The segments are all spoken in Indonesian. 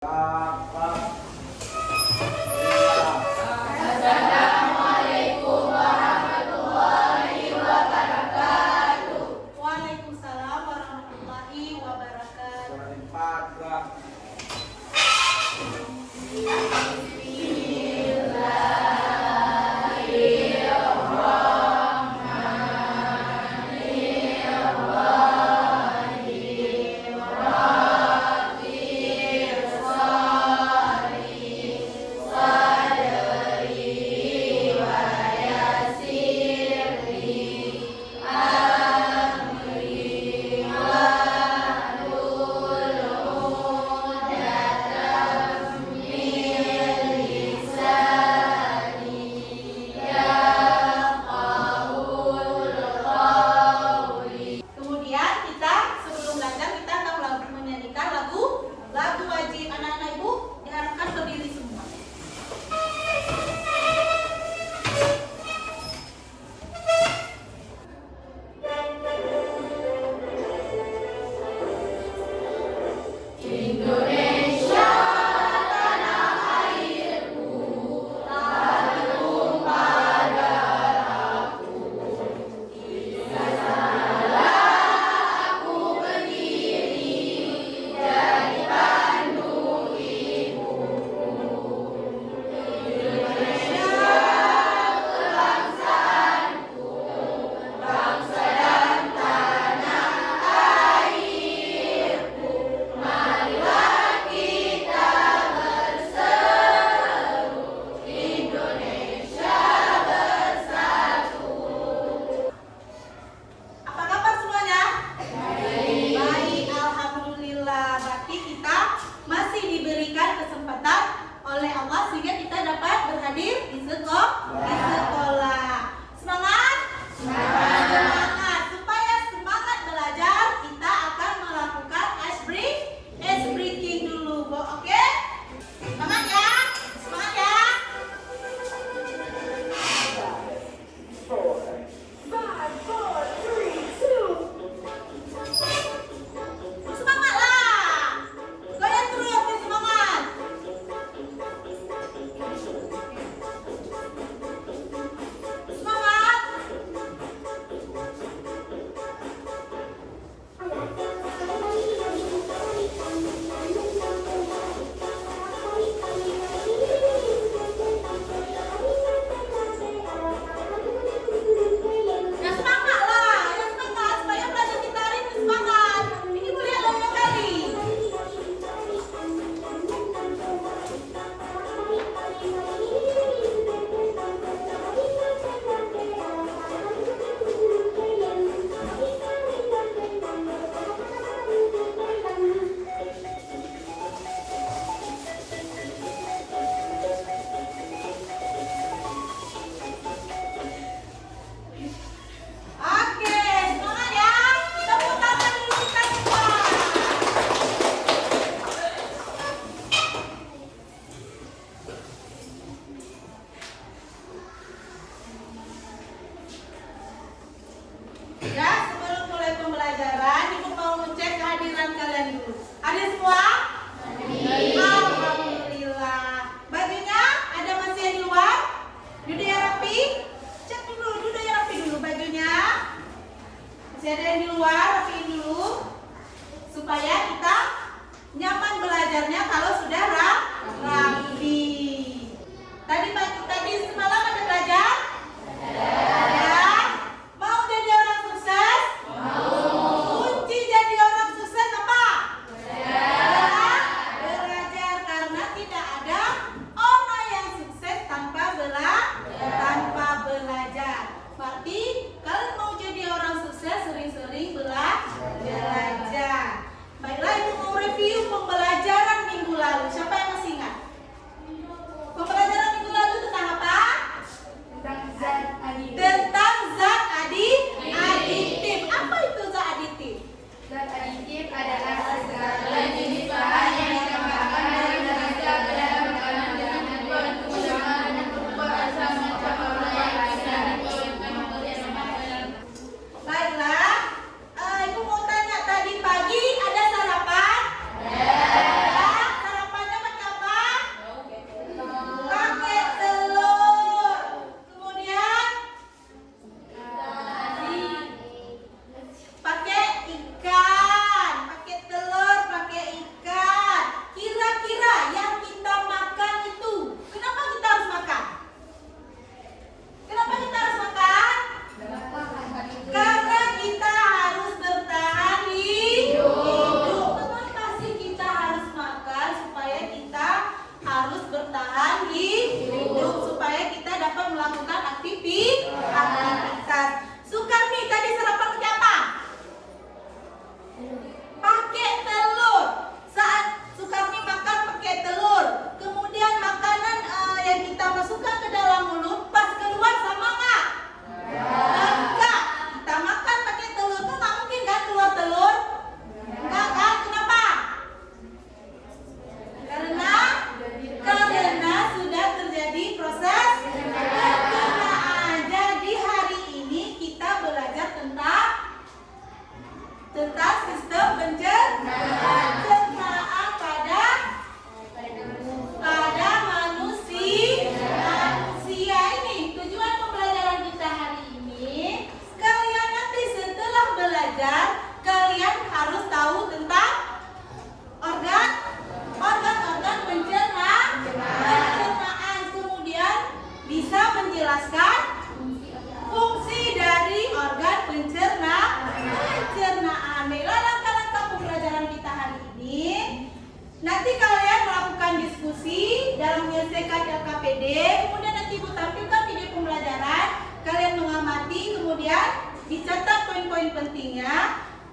Assalamualaikum warahmatullahi wabarakatuh. Waalaikumsalam warahmatullahi wabarakatuh. Kemudian kita sebelum belajar kita akan menyanyikan lagu wajib. Anak-anak ibu diharapkan berdiri semua. Indonesia tanah airku, tak tumpah darahku. Di sanalah aku berdiri, jadi pandu ibuku. Indonesia kebangsaanku, bangsa dan tanah airku. Marilah kita berseru, Indonesia bersatu. Apa kabar semuanya? Baik. Baik, alhamdulillah. Berarti kita masih diberikan kesempatan oleh Allah sehingga kita dapat berhadir di sekolah. Semangat? Semangat. Supaya semangat belajar, kita akan melakukan ice breaking dulu, Bu. Oke? Semangat ya? Semangat ya? Semangatlah. Goyang terus, nih, semangat. Semangat.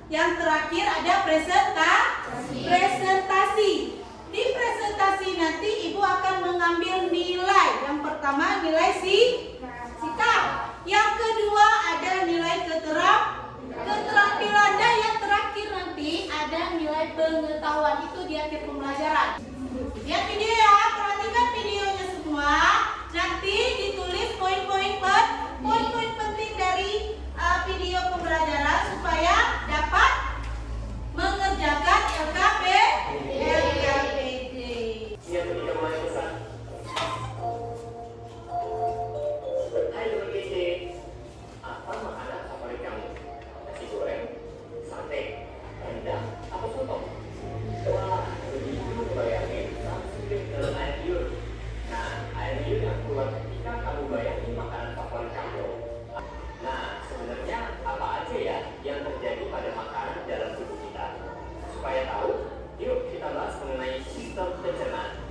Yang terakhir ada presentasi. Di presentasi nanti Ibu akan mengambil nilai. Yang pertama nilai sikap. Yang kedua ada nilai keterampilan. Dan yang terakhir nanti ada nilai pengetahuan. Itu di akhir pembelajaran. Lihat video ya, perhatikan videonya semua. Nanti ditulis poin-poin penting dari video pembelajaran supaya dapat mengerjakan LKPD. Siap ketika mulai pesan. Hai teman KJ, apa makanan favorit kamu? Nasi goreng, sate, rendang, atau soto? Wah, begitu bayangin langsung deh dalam air liur. Nah, air liur yang keluar ketika kamu bayangin makanan favorit kamu. Nah, sebenarnya apa aja ya yang terjadi pada makanan dalam tubuh kita? Supaya tahu, yuk kita bahas mengenai sistem pencernaan.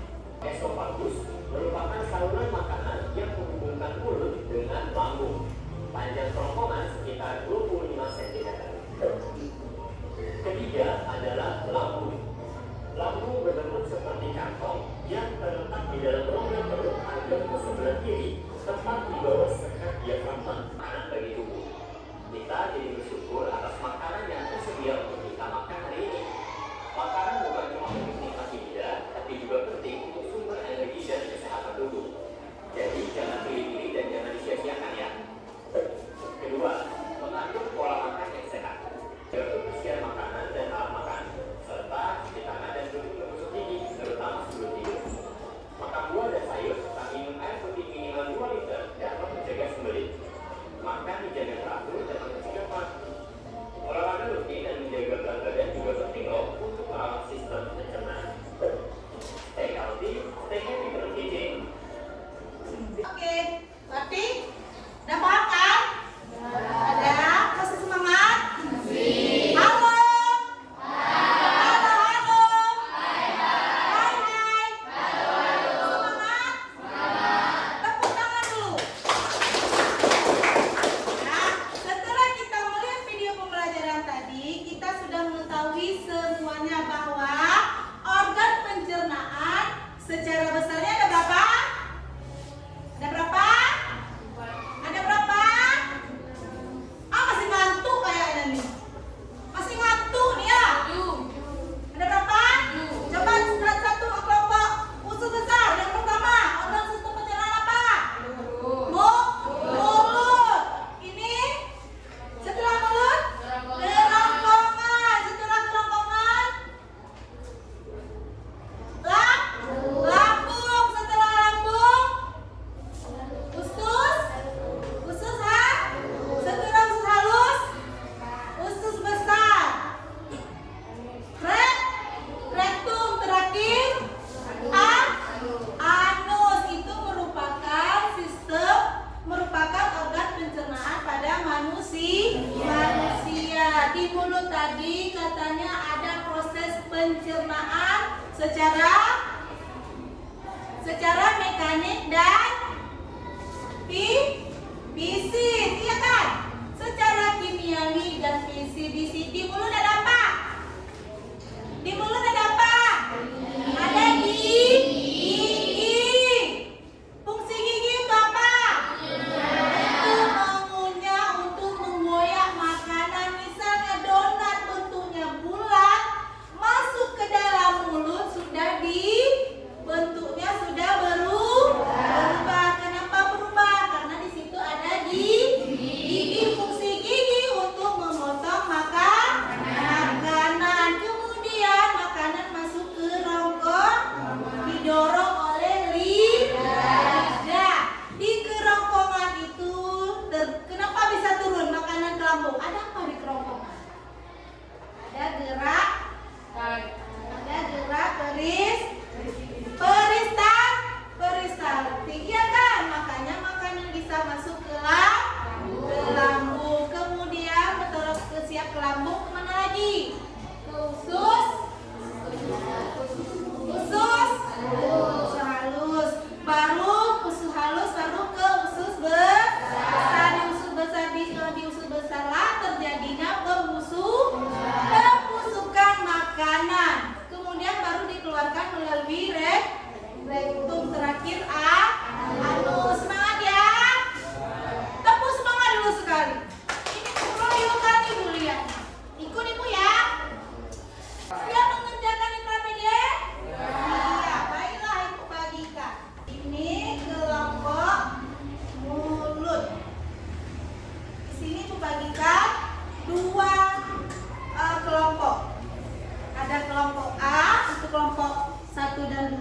Esofagus merupakan saluran makanan yang menghubungkan mulut dengan lambung. Panjang kerongkongan sekitar 25 cm. Ketiga adalah lambung. Lambung berbentuk seperti kantong yang terletak di dalam rongga perut agak ke sebelah kiri, tepat di bawah sekat diafragma kanan bagi tubuh. Kita jadi bersyukur atas makanan yang tersedia untuk kita makan hari ini. Makanan bukan cuma untuk nikmati lidah, tapi juga penting untuk sumber energi dan kesehatan tubuh. Jadi jangan pilih-pilih dan jangan disia-siakan ya. Kedua, mengatur pola makan yang sehat. Yaitu persediaan makanan dan alat makan, serta cuci tangan dan rutin menggosok gigi, terutama sebelum tidur. Makan buah dan sayur, serta minum air putih minimal 2 liter dapat mencegah sembelit. Makan dijaga teratur dapat mencegah fat. Olahraga rutin dan menjaga berat badan juga penting loh untuk merawat sistem pencernaan. Stay healthy, stay happy teman KJ. Oke, berarti udah paham kan? Ada? Masih semangat? Halo? Halo? Hai. Semangat? Tepuk tangan dulu. Nah, setelah kita melihat video pembelajaran tadi, kita sudah mengetahui semuanya bahwa organ pencernaan secara besarnya ada berapa? Ada berapa? Ada berapa? Masih ngantuk kayaknya nih. Masih ngantuk nih ya? Ada berapa? Coba satu kelompok usus besar. Yang pertama, organ sistem pencernaan apa? Mulut. Ini setelah mulut, kerongkongan. Setelah kerongkongan, lambung. Setelah lambung, usus setelah usus halus, usus besar, rektum terakhir, anus. Itu merupakan organ pencernaan pada manusia. Di mulut tadi katanya ada proses pencernaan secara mekanik dan fisik, iya kan? Secara kimiawi dan fisik. Di mulut ada apa? Di mulut ada apa? Ada gigi. Fungsi gigi itu apa? Itu mengunyah, untuk mengoyak makanan. Misalnya donat bentuknya bulat, masuk ke dalam mulut bentuknya sudah berubah. Kenapa berubah? Karena di situ ada gigi.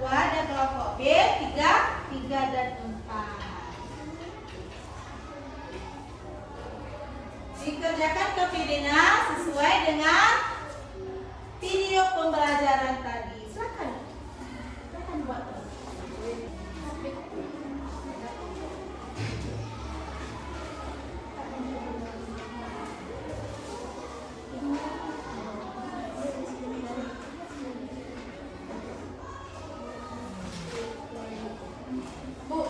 2 dan kelompok B 3 dan 4. Dikerjakan ke Pidina sesuai dengan video pembelajaran tadi. Silakan buat. Bu,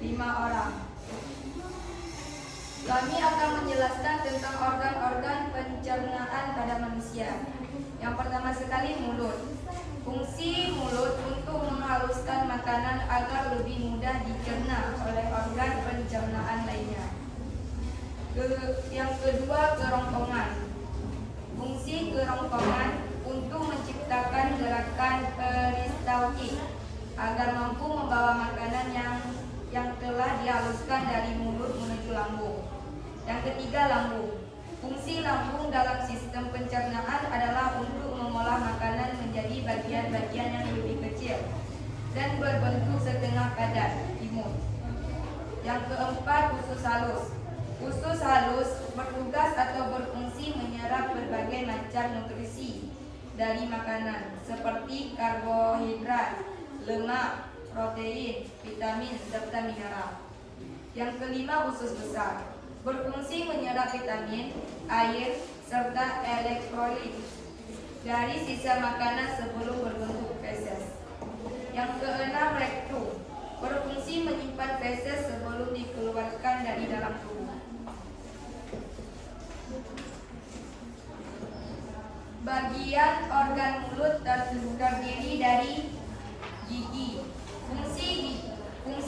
5 orang. Kami akan menjelaskan tentang organ-organ pencernaan pada manusia. Yang pertama sekali, mulut. Fungsi mulut untuk menghaluskan makanan agar lebih mudah dicerna oleh organ pencernaan lainnya. Yang kedua, kerongkongan. Fungsi kerongkongan untuk menciptakan gerakan peristaltik agar mampu membawa makanan yang telah dihaluskan dari mulut menuju lambung. Yang ketiga, lambung. Fungsi lambung dalam sistem pencernaan adalah untuk mengolah makanan menjadi bagian-bagian yang lebih kecil dan berbentuk setengah padat, imut. Yang keempat, usus halus. Usus halus bertugas atau berfungsi menyerap berbagai macam nutrisi dari makanan seperti karbohidrat, lemak, protein, vitamin, serta mineral. Yang kelima, usus besar. Berfungsi menyerap vitamin, air, serta elektrolit dari sisa makanan sebelum berbentuk feses. Yang keenam, rektum. Berfungsi menyimpan feses sebelum dikeluarkan dari dalam tubuh. Bagian organ mulut terdiri dari gigi. Fungsi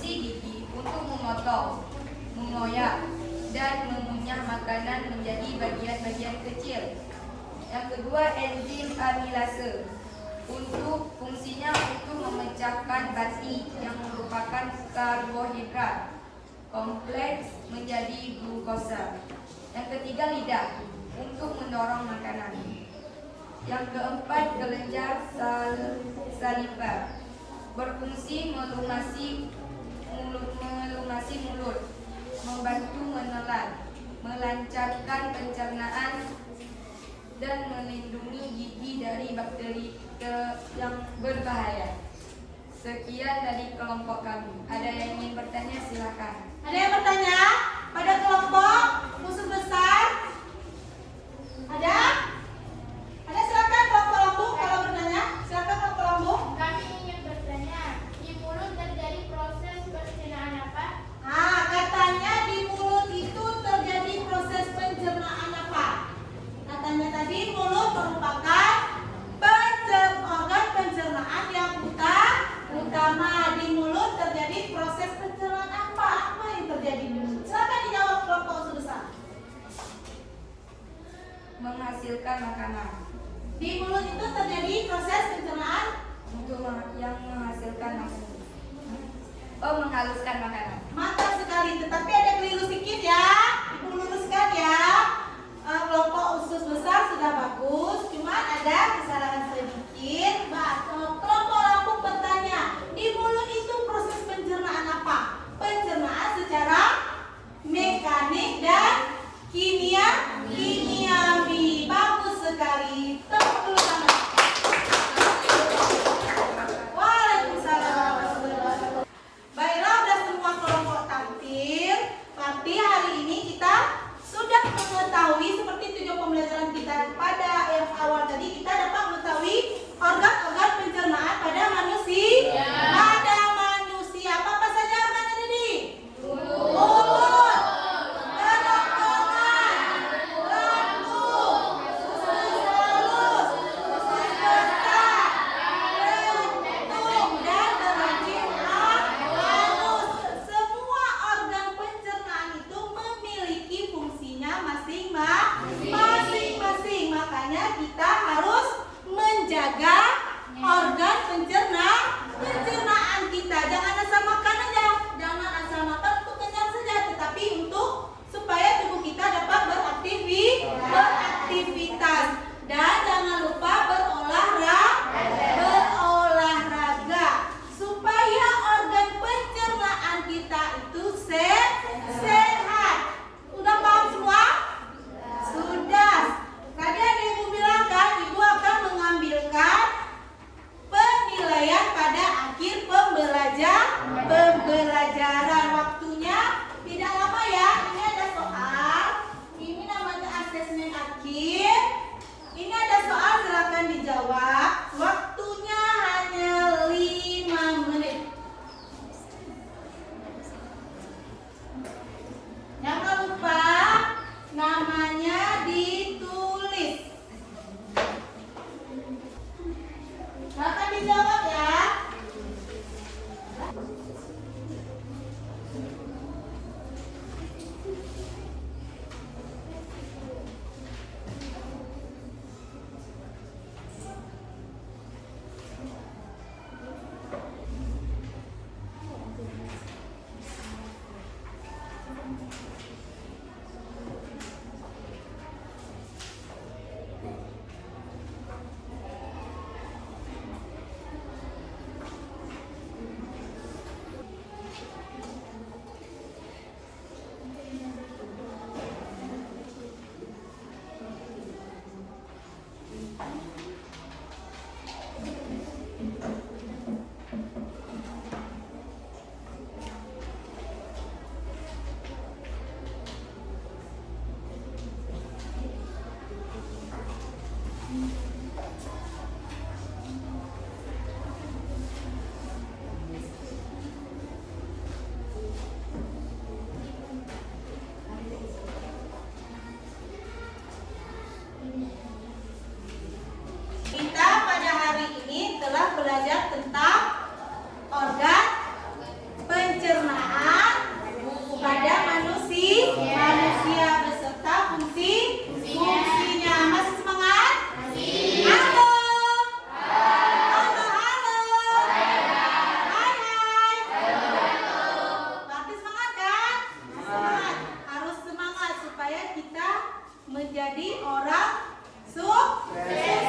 gigi untuk memotong, mengoyak, dan mengunyah makanan menjadi bagian-bagian kecil. Yang kedua, enzim amilase. Fungsinya untuk memecahkan bati yang merupakan karbohidrat kompleks menjadi glukosa. Yang ketiga, lidah untuk mendorong makanan. Yang keempat, kelenjar saliva. Berfungsi melumasi mulut, membantu menelan, melancarkan pencernaan, dan melindungi gigi dari bakteri yang berbahaya. Sekian dari kelompok kami. Ada yang ingin bertanya, silakan. Ada yang bertanya pada kelompok usus besar? Ada? Ada, silakan kelompok lambung kalau bertanya. Silakan kelompok lambung. Kami ingin bertanya, di mulut terjadi proses pencernaan apa? Nah, katanya di mulut itu terjadi proses pencernaan apa? Katanya tadi mulut merupakan organ pencernaan yang utama. Di mulut terjadi proses pencernaan apa? Apa yang terjadi di mulut? Silakan dijawab kelompok usus besar. Menghasilkan makanan. Di mulut itu terjadi proses pencernaan Untuk yang menghasilkan makanan. Menghaluskan makanan. mantap sekali. Tetapi ada keliru sedikit ya. Ibu luruskan ya. Kelompok usus besar sudah bagus, cuma ada kesalahan sedikit. Kelompok lambung bertanya, di mulut itu proses pencernaan apa? Pencernaan secara mekanik dan kimiawi. Bagus sekali. Tepuk dulu tangan. Waalaikumsalam. Baiklah, udah semua kelompok tampil. Berarti hari ini kita sudah mengetahui seperti tujuan pembelajaran kita pada yang awal tadi, kita dapat mengetahui organ-organ pencernaan pada manusia. Pada manusia apa saja organnya tadi? Mulut, kerongkongan, lambung, usus halus, usus besar, rektum, dan keranjang halus. Semua organ pencernaan itu memiliki fungsinya masing-masing. Makanya kita harus menjaga organ pencernaan kita. Jangan asal makan aja, jangan asal makan untuk kenyang saja, tetapi untuk supaya tubuh kita dapat beraktivitas. Dan jangan lupa berolahraga supaya organ pencernaan kita itu sehat. Udah paham semua? Sudah. Tadi ada ibu bilang kan, ibu akan mengambilkan penilaian pada akhir pembelajaran. Waktunya tidak lama ya. Ini ada soal. Ini namanya asesmen akhir. Ini ada soal, silakan dijawab. Waktunya hanya 5 menit. Kita pada hari ini telah belajar tentang organ pencernaan pada manusia beserta fungsinya. Masih semangat? Halo. Halo. Hai. Berarti semangat kan? Semangat. Harus semangat supaya kita menjadi orang sukses.